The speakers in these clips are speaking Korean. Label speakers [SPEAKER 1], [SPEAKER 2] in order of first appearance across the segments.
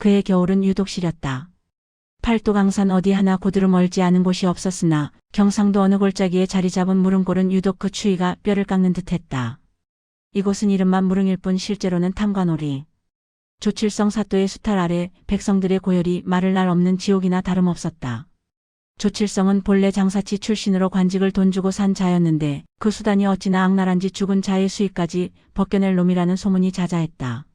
[SPEAKER 1] 그의 겨울은 유독 시렸다. 팔도강산 어디 하나 고드름 멀지 않은 곳이 없었으나 경상도 어느 골짜기에 자리 잡은 무릉골은 유독 그 추위가 뼈를 깎는 듯했다. 이곳은 이름만 무릉일 뿐 실제로는 탐관오리. 조칠성 사또의 수탈 아래 백성들의 고열이 마를 날 없는 지옥이나 다름없었다. 조칠성은 본래 장사치 출신으로 관직을 돈 주고 산 자였는데 그 수단이 어찌나 악랄한지 죽은 자의 수익까지 벗겨낼 놈이라는 소문이 자자했다.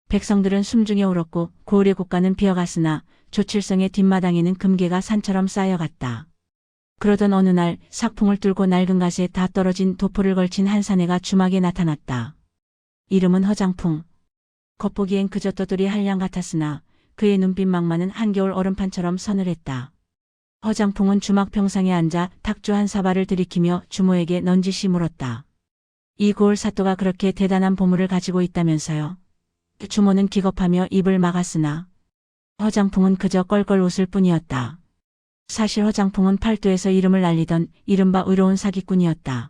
[SPEAKER 1] 백성들은 숨중에 울었고 고을의 국가는 비어갔으나 조칠성의 뒷마당에는 금괴가 산처럼 쌓여갔다. 그러던 어느 날 삭풍을 뚫고 낡은 갓에 다 떨어진 도포를 걸친 한 사내가 주막에 나타났다. 이름은 허장풍. 겉보기엔 그저 떠돌이 한량 같았으나 그의 눈빛망만은 한겨울 얼음판처럼 서늘했다. 허장풍은 주막 평상에 앉아 탁주 한 사발을 들이키며 주모에게 넌지시 물었다. 이 고을 사또가 그렇게 대단한 보물을 가지고 있다면서요. 주모는 기겁하며 입을 막았으나 허장풍은 그저 껄껄 웃을 뿐이었다. 사실 허장풍은 팔도에서 이름을 날리던 이른바 의로운 사기꾼이었다.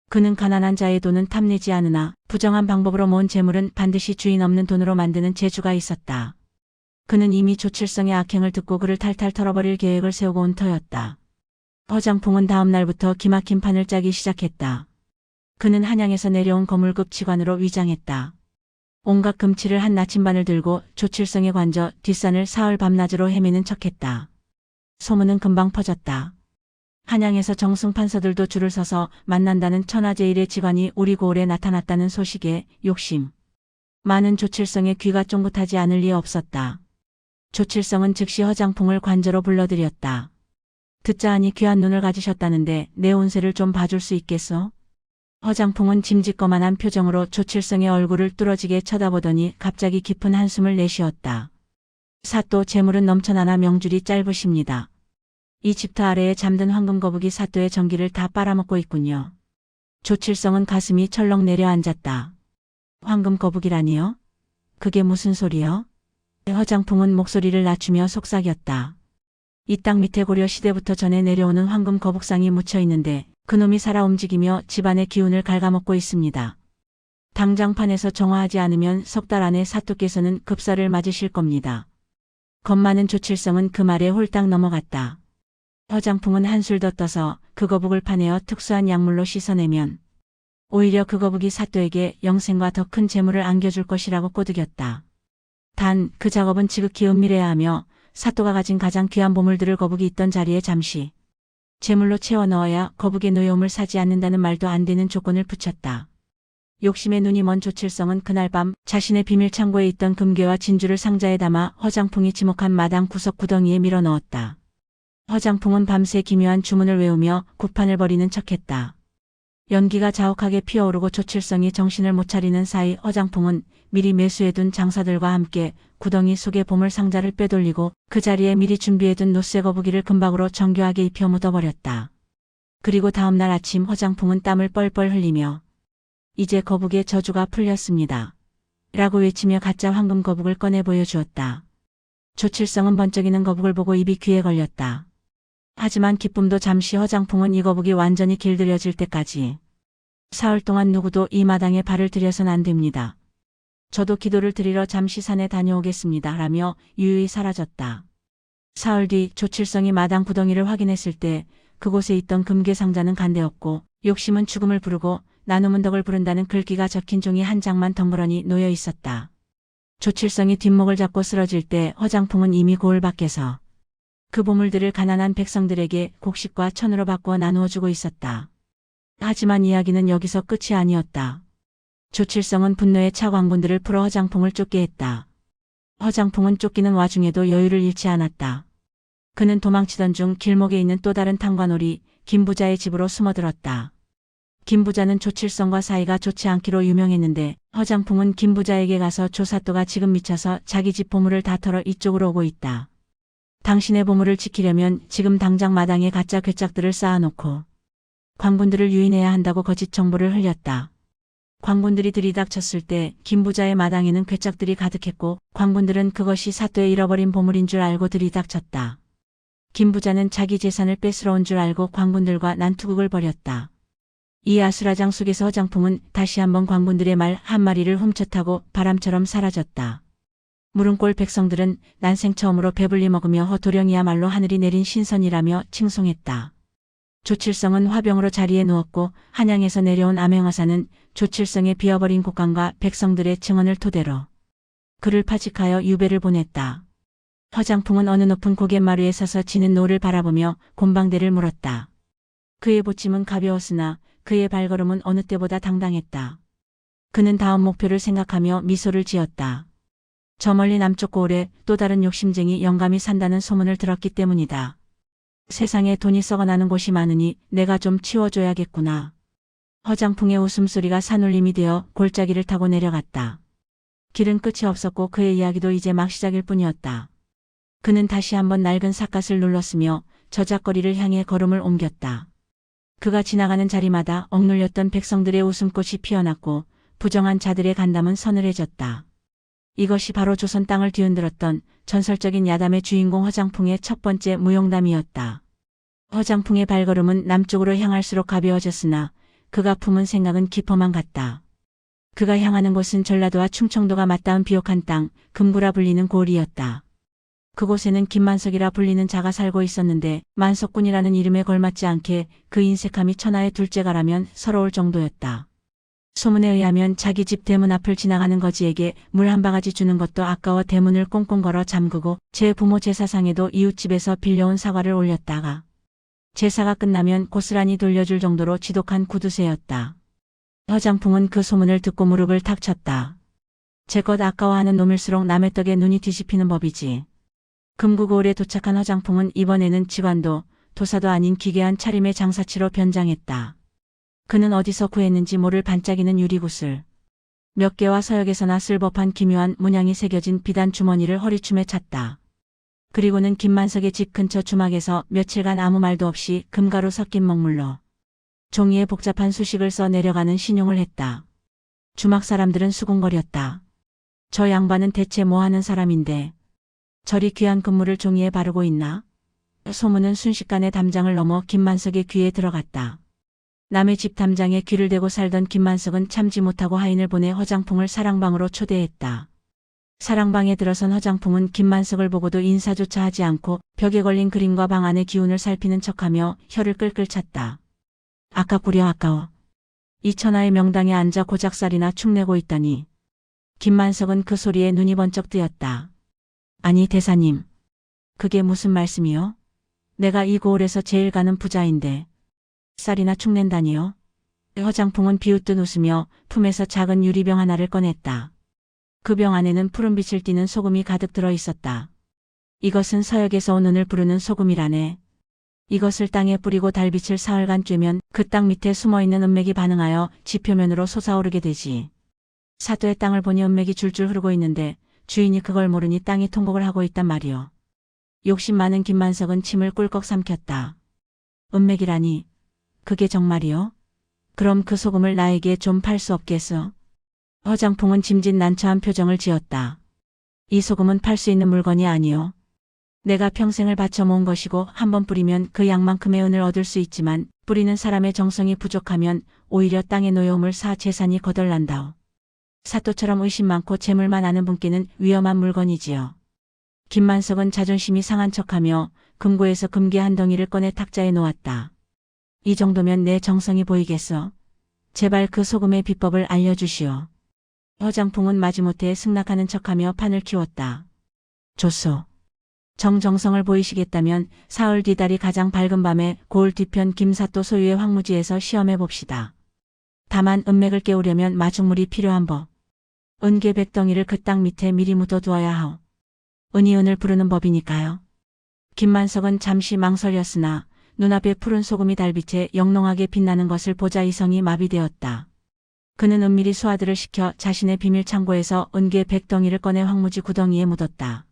[SPEAKER 1] 그는 가난한 자의 돈은 탐내지 않으나 부정한 방법으로 모은 재물은 반드시 주인 없는 돈으로 만드는 재주가 있었다. 그는 이미 조칠성의 악행을 듣고 그를 탈탈 털어버릴 계획을 세우고 온 터였다. 허장풍은 다음 날부터 기막힌 판을 짜기 시작했다. 그는 한양에서 내려온 거물급 치관으로 위장했다. 온갖 금치를 한 나침반을 들고 조칠성에 관저 뒷산을 사흘 밤낮으로 헤매는 척했다. 소문은 금방 퍼졌다. 한양에서 정승판서들도 줄을 서서 만난다는 천하제일의 직관이 우리 고을에 나타났다는 소식에 욕심 많은 조칠성의 귀가 쫑긋하지 않을 리 없었다. 조칠성은 즉시 허장풍을 관저로 불러들였다. 듣자 하니 귀한 눈을 가지셨다는데 내 운세를 좀 봐줄 수 있겠소? 허장풍은 짐짓거만한 표정으로 조칠성의 얼굴을 뚫어지게 쳐다보더니 갑자기 깊은 한숨을 내쉬었다. 사또 재물은 넘쳐나나 명줄이 짧으십니다. 이 집터 아래에 잠든 황금거북이 사또의 전기를 다 빨아먹고 있군요. 조칠성은 가슴이 철렁 내려앉았다. 황금거북이라니요? 그게 무슨 소리요? 허장풍은 목소리를 낮추며 속삭였다. 이 땅 밑에 고려 시대부터 전해 내려오는 황금거북상이 묻혀 있는데 그놈이 살아 움직이며 집안의 기운을 갉아먹고 있습니다. 당장 판에서 정화하지 않으면 석 달 안에 사또께서는 급사를 맞으실 겁니다. 겁 많은 조칠성은 그 말에 홀딱 넘어갔다. 허장풍은 한술 더 떠서 그 거북을 파내어 특수한 약물로 씻어내면 오히려 그 거북이 사또에게 영생과 더 큰 재물을 안겨줄 것이라고 꼬드겼다. 단 그 작업은 지극히 은밀해야 하며 사또가 가진 가장 귀한 보물들을 거북이 있던 자리에 잠시 재물로 채워 넣어야 거북의 노여움을 사지 않는다는 말도 안 되는 조건을 붙였다. 욕심에 눈이 먼 조칠성은 그날 밤 자신의 비밀 창고에 있던 금괴와 진주를 상자에 담아 허장풍이 지목한 마당 구석 구덩이에 밀어 넣었다. 허장풍은 밤새 기묘한 주문을 외우며 굿판을 벌이는 척했다. 연기가 자욱하게 피어오르고 조칠성이 정신을 못 차리는 사이 허장풍은 미리 매수해둔 장사들과 함께 구덩이 속의 보물 상자를 빼돌리고 그 자리에 미리 준비해둔 노쇠 거북이를 금박으로 정교하게 입혀 묻어버렸다. 그리고 다음날 아침 허장풍은 땀을 뻘뻘 흘리며 이제 거북의 저주가 풀렸습니다. 라고 외치며 가짜 황금 거북을 꺼내 보여주었다. 조칠성은 번쩍이는 거북을 보고 입이 귀에 걸렸다. 하지만 기쁨도 잠시 허장풍은 이 거북이 완전히 길들여질 때까지 사흘 동안 누구도 이 마당에 발을 들여선 안 됩니다. 저도 기도를 드리러 잠시 산에 다녀오겠습니다. 라며 유유히 사라졌다. 사흘 뒤 조칠성이 마당 구덩이를 확인했을 때 그곳에 있던 금괴 상자는 간데없고 욕심은 죽음을 부르고 나눔은 덕을 부른다는 글귀가 적힌 종이 한 장만 덩그러니 놓여 있었다. 조칠성이 뒷목을 잡고 쓰러질 때 허장풍은 이미 고을 밖에서 그 보물들을 가난한 백성들에게 곡식과 천으로 바꾸어 나누어 주고 있었다. 하지만 이야기는 여기서 끝이 아니었다. 조칠성은 분노에 차 광군들을 풀어 허장풍을 쫓게 했다. 허장풍은 쫓기는 와중에도 여유를 잃지 않았다. 그는 도망치던 중 길목에 있는 또 다른 탐관오리 김부자의 집으로 숨어들었다. 김부자는 조칠성과 사이가 좋지 않기로 유명했는데 허장풍은 김부자에게 가서 조사또가 지금 미쳐서 자기 집 보물을 다 털어 이쪽으로 오고 있다. 당신의 보물을 지키려면 지금 당장 마당에 가짜 괴짝들을 쌓아놓고 광군들을 유인해야 한다고 거짓 정보를 흘렸다. 광군들이 들이닥쳤을 때 김부자의 마당에는 괴짝들이 가득했고 광군들은 그것이 사또의 잃어버린 보물인 줄 알고 들이닥쳤다. 김부자는 자기 재산을 뺏으러 온 줄 알고 광군들과 난투극을 벌였다. 이 아수라장 속에서 허장풍은 다시 한번 광군들의 말 한마리를 훔쳐타고 바람처럼 사라졌다. 무릉골 백성들은 난생 처음으로 배불리 먹으며 허도령이야말로 하늘이 내린 신선이라며 칭송했다. 조칠성은 화병으로 자리에 누웠고 한양에서 내려온 암행어사는 조칠성의 비어버린 곡간과 백성들의 증언을 토대로 그를 파직하여 유배를 보냈다. 허장풍은 어느 높은 고갯마루에 서서 지는 노를 바라보며 곤방대를 물었다. 그의 보침은 가벼웠으나 그의 발걸음은 어느 때보다 당당했다. 그는 다음 목표를 생각하며 미소를 지었다. 저 멀리 남쪽 고을에 또 다른 욕심쟁이 영감이 산다는 소문을 들었기 때문이다. 세상에 돈이 썩어나는 곳이 많으니 내가 좀 치워줘야겠구나. 허장풍의 웃음소리가 산울림이 되어 골짜기를 타고 내려갔다. 길은 끝이 없었고 그의 이야기도 이제 막 시작일 뿐이었다. 그는 다시 한번 낡은 삿갓을 눌렀으며 저작거리를 향해 걸음을 옮겼다. 그가 지나가는 자리마다 억눌렸던 백성들의 웃음꽃이 피어났고 부정한 자들의 간담은 서늘해졌다. 이것이 바로 조선 땅을 뒤흔들었던 전설적인 야담의 주인공 허장풍의 첫 번째 무용담이었다. 허장풍의 발걸음은 남쪽으로 향할수록 가벼워졌으나 그가 품은 생각은 깊어만 갔다. 그가 향하는 곳은 전라도와 충청도가 맞닿은 비옥한 땅, 금구라 불리는 고을이었다. 그곳에는 김만석이라 불리는 자가 살고 있었는데 만석군이라는 이름에 걸맞지 않게 그 인색함이 천하의 둘째가라면 서러울 정도였다. 소문에 의하면 자기 집 대문 앞을 지나가는 거지에게 물 한 바가지 주는 것도 아까워 대문을 꽁꽁 걸어 잠그고 제 부모 제사상에도 이웃집에서 빌려온 사과를 올렸다가 제사가 끝나면 고스란히 돌려줄 정도로 지독한 구두쇠였다. 허장풍은 그 소문을 듣고 무릎을 탁 쳤다. 제 것 아까워하는 놈일수록 남의 떡에 눈이 뒤집히는 법이지. 금구고을에 도착한 허장풍은 이번에는 직관도 도사도 아닌 기괴한 차림의 장사치로 변장했다. 그는 어디서 구했는지 모를 반짝이는 유리구슬. 몇 개와 서역에서나 쓸 법한 기묘한 문양이 새겨진 비단 주머니를 허리춤에 찼다. 그리고는 김만석의 집 근처 주막에서 며칠간 아무 말도 없이 금가루 섞인 먹물로 종이에 복잡한 수식을 써 내려가는 신용을 했다. 주막 사람들은 수군거렸다. 저 양반은 대체 뭐 하는 사람인데 저리 귀한 금물을 종이에 바르고 있나? 소문은 순식간에 담장을 넘어 김만석의 귀에 들어갔다. 남의 집 담장에 귀를 대고 살던 김만석은 참지 못하고 하인을 보내 허장풍을 사랑방으로 초대했다. 사랑방에 들어선 허장풍은 김만석을 보고도 인사조차 하지 않고 벽에 걸린 그림과 방 안의 기운을 살피는 척하며 혀를 끌끌 찼다. 아깝구려 아까워. 이 천하의 명당에 앉아 고작살이나 축내고 있다니. 김만석은 그 소리에 눈이 번쩍 뜨였다. 아니 대사님. 그게 무슨 말씀이요? 내가 이 고을에서 제일 가는 부자인데. 쌀이나 축낸다니요? 허장풍은 비웃듯 웃으며 품에서 작은 유리병 하나를 꺼냈다. 그 병 안에는 푸른빛을 띠는 소금이 가득 들어 있었다. 이것은 서역에서 온 은을 부르는 소금이라네. 이것을 땅에 뿌리고 달빛을 사흘간 쬐면 그 땅 밑에 숨어있는 은맥이 반응하여 지표면으로 솟아오르게 되지. 사도의 땅을 보니 은맥이 줄줄 흐르고 있는데 주인이 그걸 모르니 땅이 통곡을 하고 있단 말이오. 욕심 많은 김만석은 침을 꿀꺽 삼켰다. 은맥이라니. 그게 정말이요? 그럼 그 소금을 나에게 좀 팔 수 없겠어? 허장풍은 짐짓난처한 표정을 지었다. 이 소금은 팔 수 있는 물건이 아니오. 내가 평생을 바쳐 모은 것이고 한번 뿌리면 그 양만큼의 은을 얻을 수 있지만 뿌리는 사람의 정성이 부족하면 오히려 땅의 노여움을 사 재산이 거덜난다오. 사또처럼 의심 많고 재물만 아는 분께는 위험한 물건이지요. 김만석은 자존심이 상한 척하며 금고에서 금괴 한 덩이를 꺼내 탁자에 놓았다. 이 정도면 내 정성이 보이겠어? 제발 그 소금의 비법을 알려주시오. 허장풍은 마지못해 승낙하는 척하며 판을 키웠다. 좋소. 정성을 보이시겠다면 사흘 뒤달이 가장 밝은 밤에 고을 뒤편 김사또 소유의 황무지에서 시험해 봅시다. 다만 은맥을 깨우려면 마중물이 필요한 법. 은계 100덩이를 그 땅 밑에 미리 묻어두어야 하오. 은이 은을 부르는 법이니까요. 김만석은 잠시 망설였으나 눈앞에 푸른 소금이 달빛에 영롱하게 빛나는 것을 보자 이성이 마비되었다. 그는 은밀히 수하들을 시켜 자신의 비밀 창고에서 은계 100덩이를 꺼내 황무지 구덩이에 묻었다.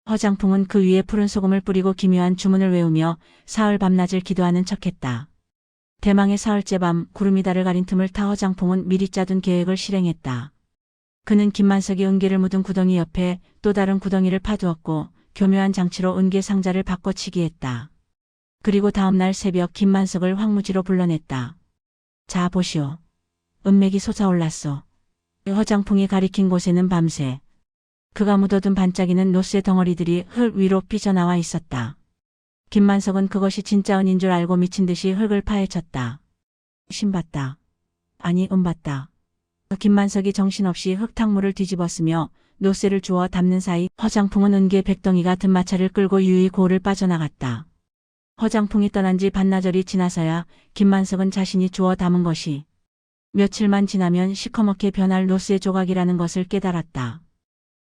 [SPEAKER 1] 허장풍은 그 위에 푸른 소금을 뿌리고 기묘한 주문을 외우며 사흘 밤낮을 기도하는 척했다. 대망의 사흘째 밤 구름이 달을 가린 틈을 타 허장풍은 미리 짜둔 계획을 실행했다. 그는 김만석이 은계를 묻은 구덩이 옆에 또 다른 구덩이를 파두었고 교묘한 장치로 은계 상자를 바꿔치기했다. 그리고 다음날 새벽 김만석을 황무지로 불러냈다. 자 보시오. 은맥이 솟아올랐소. 허장풍이 가리킨 곳에는 밤새 그가 묻어둔 반짝이는 노쇠 덩어리들이 흙 위로 삐져나와 있었다. 김만석은 그것이 진짜 은인 줄 알고 미친 듯이 흙을 파헤쳤다. 신봤다. 아니 은봤다. 김만석이 정신없이 흙탕물을 뒤집었으며 노쇠를 주워 담는 사이 허장풍은 은계 백덩이가 든마차를 끌고 유유히 고를 빠져나갔다. 허장풍이 떠난 지 반나절이 지나서야 김만석은 자신이 주워 담은 것이 며칠만 지나면 시커멓게 변할 노쇠 조각이라는 것을 깨달았다.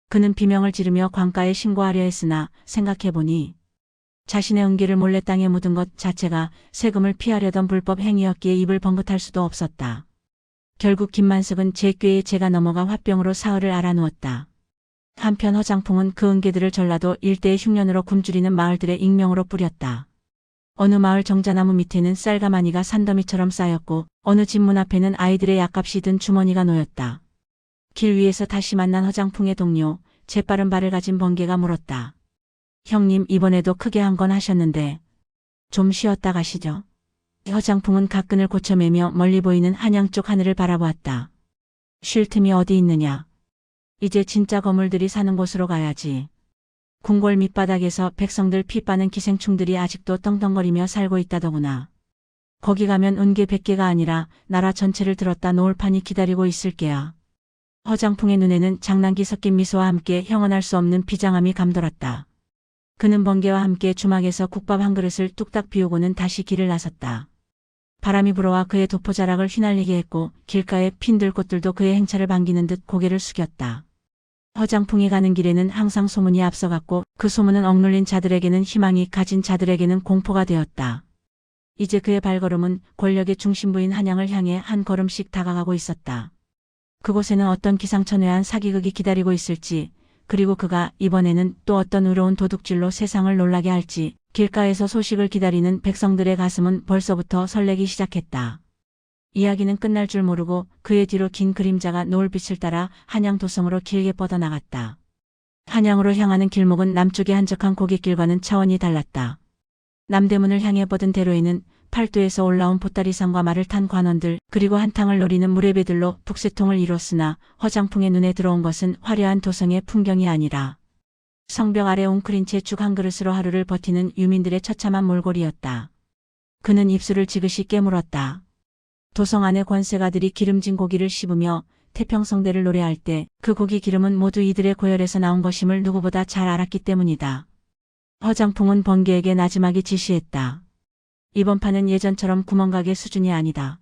[SPEAKER 1] 그는 비명을 지르며 관가에 신고하려 했으나 생각해보니 자신의 은계를 몰래 땅에 묻은 것 자체가 세금을 피하려던 불법 행위였기에 입을 번긋할 수도 없었다. 결국 김만석은 제 꾀에 제가 넘어가 화병으로 사흘을 알아누웠다. 한편 허장풍은 그 은계들을 전라도 일대의 흉년으로 굶주리는 마을들의 익명으로 뿌렸다. 어느 마을 정자나무 밑에는 쌀가마니가 산더미처럼 쌓였고 어느 집 문 앞에는 아이들의 약값이 든 주머니가 놓였다. 길 위에서 다시 만난 허장풍의 동료, 재빠른 발을 가진 번개가 물었다. 형님 이번에도 크게 한 건 하셨는데 좀 쉬었다 가시죠. 허장풍은 가끈을 고쳐매며 멀리 보이는 한양 쪽 하늘을 바라보았다. 쉴 틈이 어디 있느냐. 이제 진짜 거물들이 사는 곳으로 가야지. 궁궐 밑바닥에서 백성들 피 빠는 기생충들이 아직도 떵떵거리며 살고 있다더구나. 거기 가면 은계 100개가 아니라 나라 전체를 들었다 놓을 판이 기다리고 있을 게야. 허장풍의 눈에는 장난기 섞인 미소와 함께 형언할 수 없는 비장함이 감돌았다. 그는 번개와 함께 주막에서 국밥 한 그릇을 뚝딱 비우고는 다시 길을 나섰다. 바람이 불어와 그의 도포자락을 휘날리게 했고 길가의 핀 들꽃들도 그의 행차를 반기는 듯 고개를 숙였다. 허장풍이 가는 길에는 항상 소문이 앞서갔고 그 소문은 억눌린 자들에게는 희망이, 가진 자들에게는 공포가 되었다. 이제 그의 발걸음은 권력의 중심부인 한양을 향해 한 걸음씩 다가가고 있었다. 그곳에는 어떤 기상천외한 사기극이 기다리고 있을지, 그리고 그가 이번에는 또 어떤 의로운 도둑질로 세상을 놀라게 할지 길가에서 소식을 기다리는 백성들의 가슴은 벌써부터 설레기 시작했다. 이야기는 끝날 줄 모르고 그의 뒤로 긴 그림자가 노을빛을 따라 한양 도성으로 길게 뻗어나갔다. 한양으로 향하는 길목은 남쪽의 한적한 고갯길과는 차원이 달랐다. 남대문을 향해 뻗은 대로에는 팔도에서 올라온 보따리상과 말을 탄 관원들 그리고 한탕을 노리는 무례배들로 북새통을 이뤘으나 허장풍의 눈에 들어온 것은 화려한 도성의 풍경이 아니라 성벽 아래 웅크린 채 죽 한 그릇으로 하루를 버티는 유민들의 처참한 몰골이었다. 그는 입술을 지그시 깨물었다. 도성 안의 권세가들이 기름진 고기를 씹으며 태평성대를 노래할 때 그 고기 기름은 모두 이들의 고열에서 나온 것임을 누구보다 잘 알았기 때문이다. 허장풍은 번개에게 나지막이 지시했다. 이번 판은 예전처럼 구멍가게 수준이 아니다.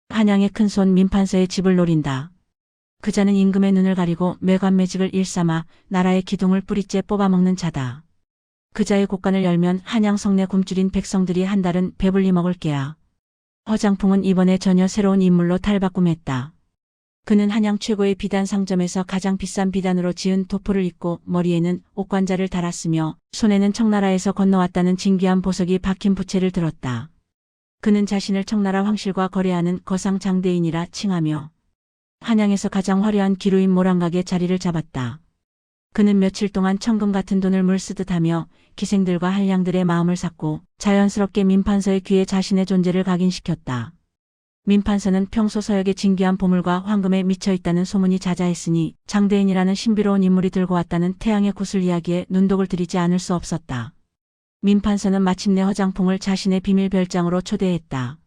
[SPEAKER 1] 한양의 큰손 민판서의 집을 노린다. 그자는 임금의 눈을 가리고 매관매직을 일삼아 나라의 기둥을 뿌리째 뽑아먹는 자다. 그자의 곳간을 열면 한양 성내 굶주린 백성들이 한 달은 배불리 먹을 게야. 허장풍은 이번에 전혀 새로운 인물로 탈바꿈했다. 그는 한양 최고의 비단 상점에서 가장 비싼 비단으로 지은 도포를 입고 머리에는 옥관자를 달았으며 손에는 청나라에서 건너왔다는 진귀한 보석이 박힌 부채를 들었다. 그는 자신을 청나라 황실과 거래하는 거상 장대인이라 칭하며 한양에서 가장 화려한 기루인 모란각에 자리를 잡았다. 그는 며칠 동안 천금 같은 돈을 물쓰듯 하며 기생들과 한량들의 마음을 샀고 자연스럽게 민판서의 귀에 자신의 존재를 각인시켰다. 민판서는 평소 서역의 진귀한 보물과 황금에 미쳐 있다는 소문이 자자했으니 장대인이라는 신비로운 인물이 들고 왔다는 태양의 구슬 이야기에 눈독을 들이지 않을 수 없었다. 민판서는 마침내 허장풍을 자신의 비밀 별장으로 초대했다.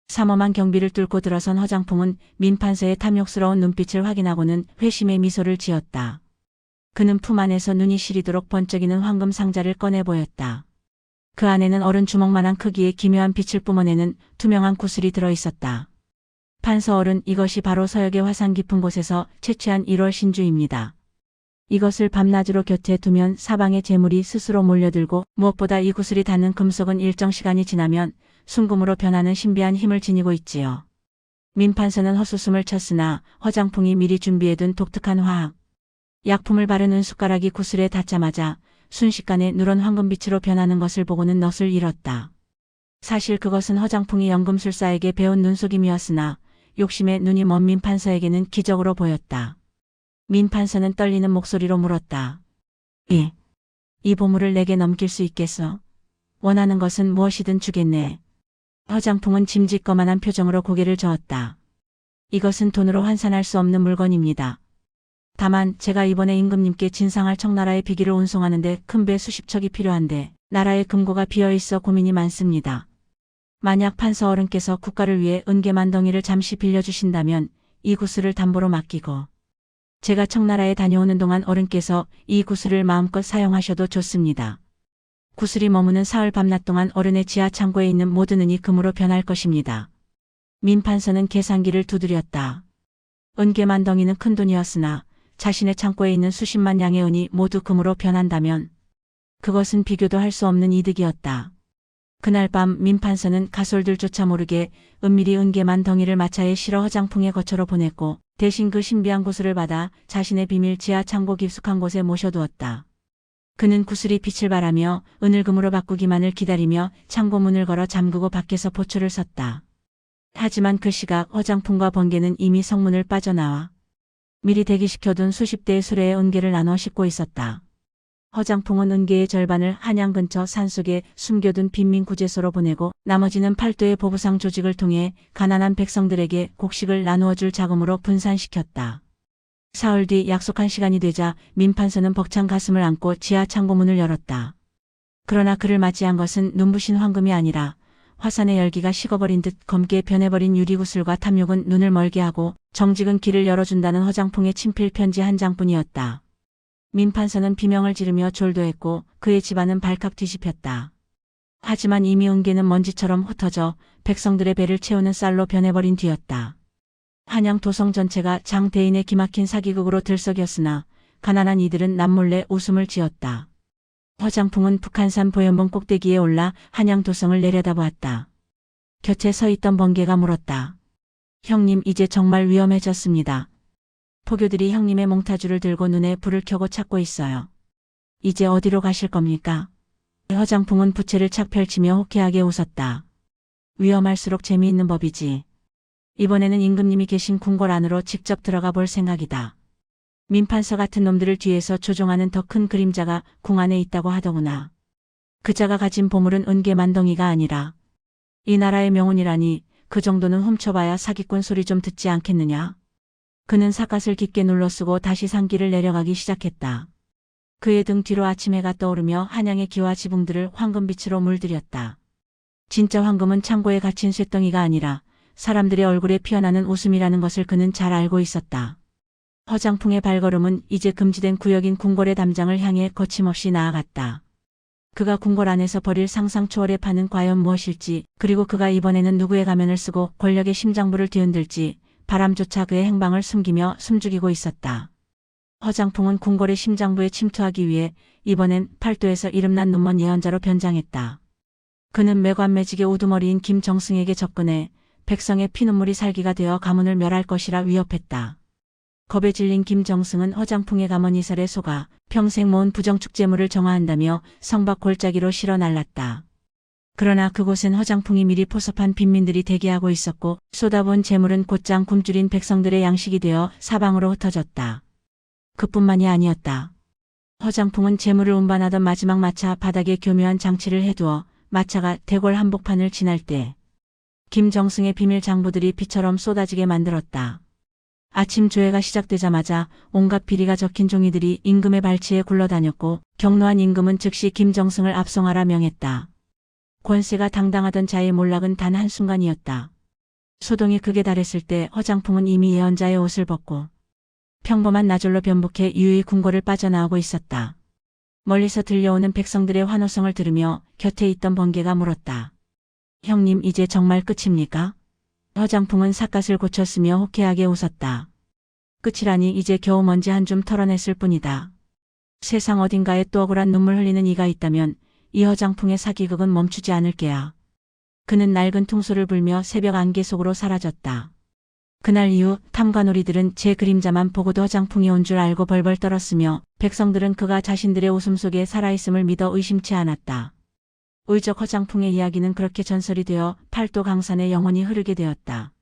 [SPEAKER 1] 삼엄한 경비를 뚫고 들어선 허장풍은 민판서의 탐욕스러운 눈빛을 확인하고는 회심의 미소를 지었다. 그는 품 안에서 눈이 시리도록 번쩍이는 황금 상자를 꺼내 보였다. 그 안에는 어른 주먹만한 크기의 기묘한 빛을 뿜어내는 투명한 구슬이 들어있었다. 판서 어른, 이것이 바로 서역의 화산 깊은 곳에서 채취한 1월 신주입니다. 이것을 밤낮으로 곁에 두면 사방의 재물이 스스로 몰려들고 무엇보다 이 구슬이 닿는 금속은 일정 시간이 지나면 순금으로 변하는 신비한 힘을 지니고 있지요. 민판서는 헛웃음을 쳤으나 허장풍이 미리 준비해둔 독특한 화학 약품을 바른 은숟가락이 구슬에 닿자마자 순식간에 누런 황금빛으로 변하는 것을 보고는 넋을 잃었다. 사실 그것은 허장풍이 연금술사에게 배운 눈속임이었으나 욕심에 눈이 먼 민판서에게는 기적으로 보였다. 민판서는 떨리는 목소리로 물었다. 이 보물을 내게 넘길 수 있겠어? 원하는 것은 무엇이든 주겠네. 허장풍은 짐짓거만한 표정으로 고개를 저었다. 이것은 돈으로 환산할 수 없는 물건입니다. 다만 제가 이번에 임금님께 진상할 청나라의 비기를 운송하는데 큰 배 수십 척이 필요한데 나라에 금고가 비어있어 고민이 많습니다. 만약 판서 어른께서 국가를 위해 은계만 덩이를 잠시 빌려주신다면 이 구슬을 담보로 맡기고 제가 청나라에 다녀오는 동안 어른께서 이 구슬을 마음껏 사용하셔도 좋습니다. 구슬이 머무는 사흘 밤낮 동안 어른의 지하 창고에 있는 모든 은이 금으로 변할 것입니다. 민판서는 계산기를 두드렸다. 은계만 덩이는 큰 돈이었으나 자신의 창고에 있는 수십만 양의 은이 모두 금으로 변한다면 그것은 비교도 할 수 없는 이득이었다. 그날 밤 민판서는 가솔들조차 모르게 은밀히 은계만 덩이를 마차에 실어 허장풍의 거처로 보냈고 대신 그 신비한 구슬을 받아 자신의 비밀 지하 창고 깊숙한 곳에 모셔두었다. 그는 구슬이 빛을 발하며 은을 금으로 바꾸기만을 기다리며 창고 문을 걸어 잠그고 밖에서 보초를 섰다. 하지만 그 시각 허장풍과 번개는 이미 성문을 빠져나와 미리 대기시켜둔 수십 대의 수레에 은계를 나눠 싣고 있었다. 허장풍은 은계의 절반을 한양 근처 산속에 숨겨둔 빈민 구제소로 보내고 나머지는 팔도의 보부상 조직을 통해 가난한 백성들에게 곡식을 나누어 줄 자금으로 분산시켰다. 사흘 뒤 약속한 시간이 되자 민판서는 벅찬 가슴을 안고 지하 창고문을 열었다. 그러나 그를 맞이한 것은 눈부신 황금이 아니라 화산의 열기가 식어버린 듯 검게 변해버린 유리구슬과 탐욕은 눈을 멀게 하고 정직은 길을 열어준다는 허장풍의 친필 편지 한 장뿐이었다. 민판서는 비명을 지르며 졸도했고 그의 집안은 발칵 뒤집혔다. 하지만 이미 은계는 먼지처럼 흩어져 백성들의 배를 채우는 쌀로 변해버린 뒤였다. 한양 도성 전체가 장대인의 기막힌 사기극으로 들썩였으나 가난한 이들은 남몰래 웃음을 지었다. 허장풍은 북한산 보현봉 꼭대기에 올라 한양 도성을 내려다보았다. 곁에 서 있던 번개가 물었다. 형님, 이제 정말 위험해졌습니다. 포교들이 형님의 몽타주를 들고 눈에 불을 켜고 찾고 있어요. 이제 어디로 가실 겁니까? 허장풍은 부채를 착 펼치며 호쾌하게 웃었다. 위험할수록 재미있는 법이지. 이번에는 임금님이 계신 궁궐 안으로 직접 들어가 볼 생각이다. 민판서 같은 놈들을 뒤에서 조종하는 더 큰 그림자가 궁 안에 있다고 하더구나. 그자가 가진 보물은 은계만 덩이가 아니라 이 나라의 명운이라니 그 정도는 훔쳐봐야 사기꾼 소리 좀 듣지 않겠느냐. 그는 삿갓을 깊게 눌러쓰고 다시 산길을 내려가기 시작했다. 그의 등 뒤로 아침 해가 떠오르며 한양의 기와 지붕들을 황금빛으로 물들였다. 진짜 황금은 창고에 갇힌 쇳덩이가 아니라 사람들의 얼굴에 피어나는 웃음이라는 것을 그는 잘 알고 있었다. 허장풍의 발걸음은 이제 금지된 구역인 궁궐의 담장을 향해 거침없이 나아갔다. 그가 궁궐 안에서 벌일 상상 초월의 판은 과연 무엇일지, 그리고 그가 이번에는 누구의 가면을 쓰고 권력의 심장부를 뒤흔들지 바람조차 그의 행방을 숨기며 숨죽이고 있었다. 허장풍은 궁궐의 심장부에 침투하기 위해 이번엔 팔도에서 이름난 눈먼 예언자로 변장했다. 그는 매관매직의 우두머리인 김정승에게 접근해 백성의 피눈물이 살기가 되어 가문을 멸할 것이라 위협했다. 겁에 질린 김정승은 허장풍의 가문 이설에 속아 평생 모은 부정축 재물을 정화한다며 성박 골짜기로 실어 날랐다. 그러나 그곳엔 허장풍이 미리 포섭한 빈민들이 대기하고 있었고 쏟아본 재물은 곧장 굶주린 백성들의 양식이 되어 사방으로 흩어졌다. 그뿐만이 아니었다. 허장풍은 재물을 운반하던 마지막 마차 바닥에 교묘한 장치를 해두어 마차가 대궐 한복판을 지날 때 김정승의 비밀 장부들이 비처럼 쏟아지게 만들었다. 아침 조회가 시작되자마자 온갖 비리가 적힌 종이들이 임금의 발치에 굴러다녔고 격노한 임금은 즉시 김정승을 압송하라 명했다. 권세가 당당하던 자의 몰락은 단 한순간이었다. 소동이 극에 달했을 때 허장풍은 이미 예언자의 옷을 벗고 평범한 나졸로 변복해 유유히 궁궐을 빠져나오고 있었다. 멀리서 들려오는 백성들의 환호성을 들으며 곁에 있던 번개가 물었다. 형님, 이제 정말 끝입니까? 허장풍은 삿갓을 고쳤으며 호쾌하게 웃었다. 끝이라니 이제 겨우 먼지 한 줌 털어냈을 뿐이다. 세상 어딘가에 또 억울한 눈물 흘리는 이가 있다면 이 허장풍의 사기극은 멈추지 않을 게야. 그는 낡은 퉁소를 불며 새벽 안개 속으로 사라졌다. 그날 이후 탐관오리들은 제 그림자만 보고도 허장풍이 온 줄 알고 벌벌 떨었으며 백성들은 그가 자신들의 웃음 속에 살아있음을 믿어 의심치 않았다. 의적 허장풍의 이야기는 그렇게 전설이 되어 팔도 강산에 영원히 흐르게 되었다.